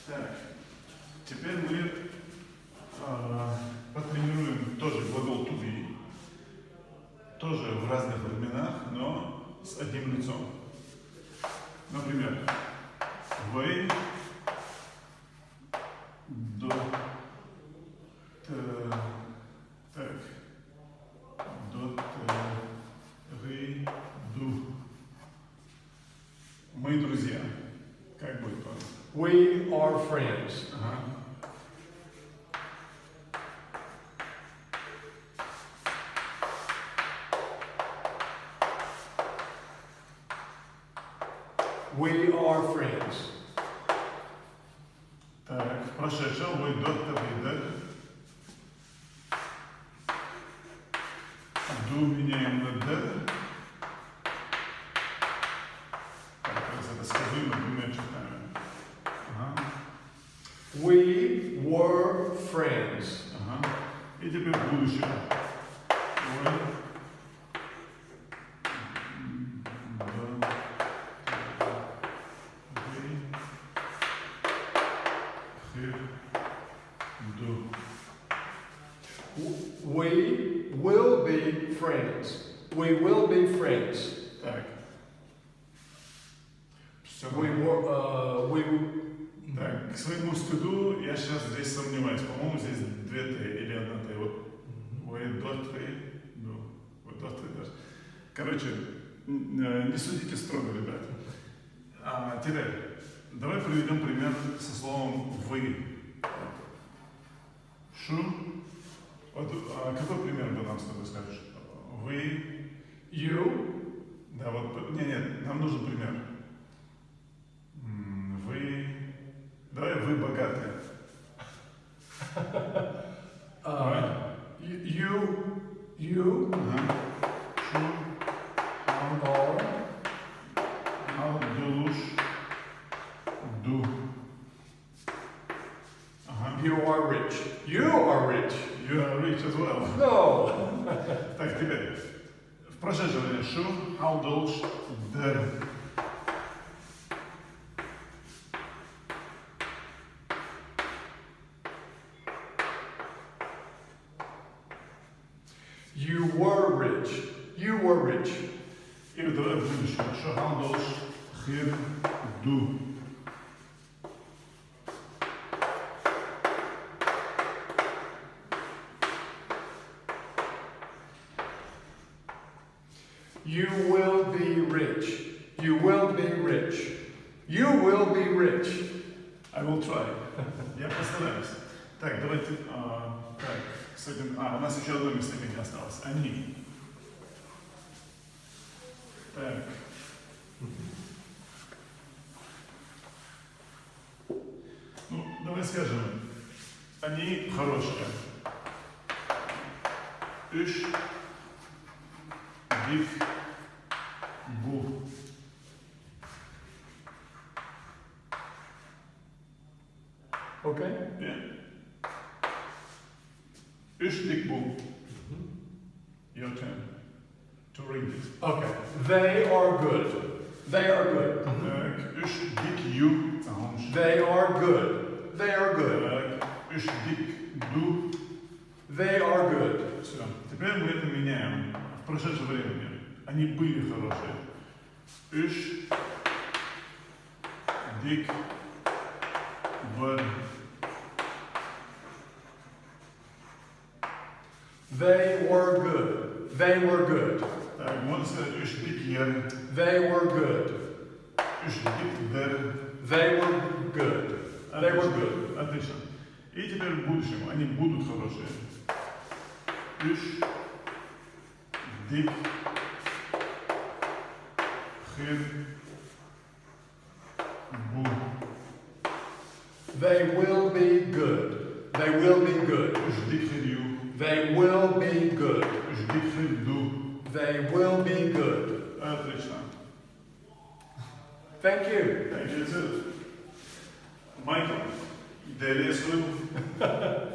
Так, теперь мы потренируем тоже глагол to be, тоже в разных временах, но с одним лицом. Например, вы до так до ду. Мы друзья. Как будет он? We are friends. Ага. We are friends. Так, в прошедшем вы доктор Лидер. Ду меняем на дер. Так, раз это скажу, например, читаем. Ага. We were friends. Ага. И теперь в будущем. Вы We will be friends. We will be friends. Так. Все. We Так, к своему стыду я сейчас здесь сомневаюсь. По-моему, здесь две Т или одна Т. Вот. Вы до Т. Ну, вот до Т даже. Короче, не судите строго, ребят. Теперь, давай приведем пример со словом «вы». Шу. Вот, какой пример бы нам с тобой скажешь? Вы. You. Да, вот. Нет, нам нужен пример. Вы. Давай, вы богатые. You Ага. Шу. are How do do. Ага. you are rich. You are rich. You are rich as well. No. Так, теперь. В прошедшем времени шу, how does der. You were rich. You were rich. И давай в будущем. Шу, how does he do. You will be rich. You will be rich. You will be rich. I will try. Я постараюсь. Так, давайте. Так, с этим. У нас еще одно местоимение осталось. Они. Так. Ну, давай скажем. Они хорошие. Üç. Dik. Bu. Okay? Yeah. Üç dik bu. Your turn to read it. Okay. They are good. They are good. Так, üç dik yu. They are good. They are good. Так, üç dik du. They are good. Все. Теперь мы это меняем в прошедшем времени. Они были хорошие. Üç dik var. They were good. They were good. Так, можно сказать üç dik yer. They were good. Üç dik der. They were good. They were good. Отлично. И теперь в будущем они будут хорошие. Üç dik хер bu. They will be good. They will be good. Üç dik her yu. They will be good. Üç dik her du. They will be good. Отлично. Thank you. Thank you too. Michael, değerli Esra'yım.